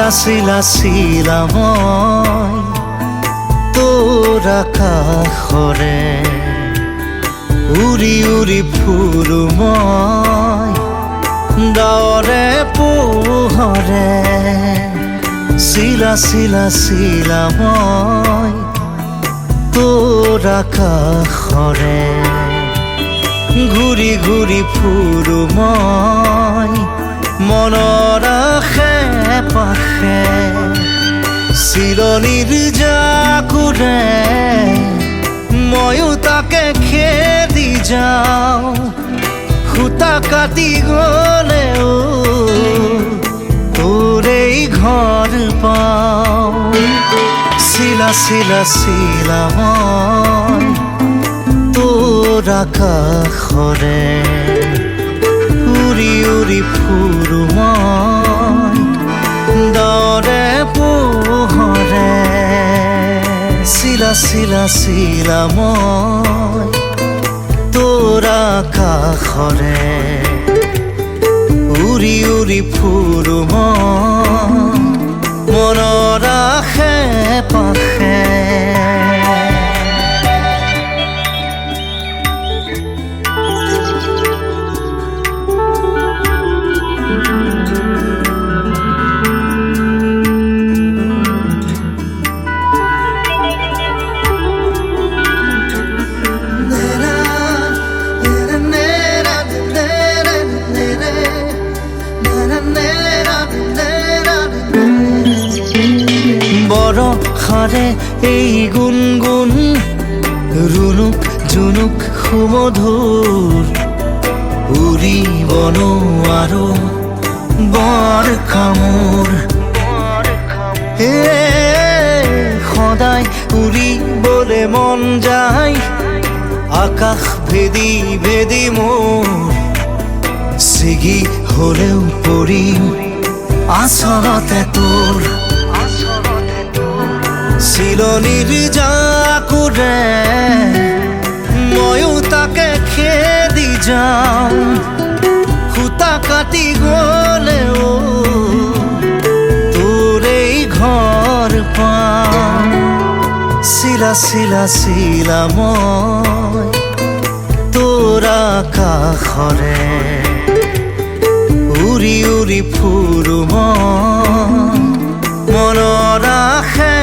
চিলা চিলা মই তোৰ আকাশৰে উৰি উৰি ফুৰো মই ডাৱৰে পোহৰে চিলা চিলা চিলা মই তোৰ আকাশৰে ঘূৰি ঘূৰি ফুৰো মই মনৰ আশে পাশে চিলনিৰ জাকুৰে ময়ো তাকে খেদি যাওঁ সূতা কাটি গলেও তোৰেই ঘৰ পাওঁ চিলা চিলা চিলা মই তোৰ আকাশৰে উৰি উৰি ফুৰো মই ডাৱৰে পোহৰে চিলা চিলা চিলা মই তোৰ আকাশৰে উৰি উৰি ফুৰো মই মনৰ আশে পাশে বৰষাৰে এই গুণগুণ ৰুণুক জুনুক সুমধুৰ উৰিব নোৱাৰো বৰ কামোৰ সদায় উৰিবলে মন যায় আকাশ ভেদি ভেদি মোৰ ছিগি হলেও পৰিম আচলতে তোৰ চিলনিৰ জাকুৰে ময়ো তাকে খেদি যাওঁ সূতা কাটি গলেও তোৰেই ঘৰ পাওঁ চিলা চিলা চিলা মই তোৰ আকাশৰে উৰি উৰি ফুৰো মই মনৰ আশে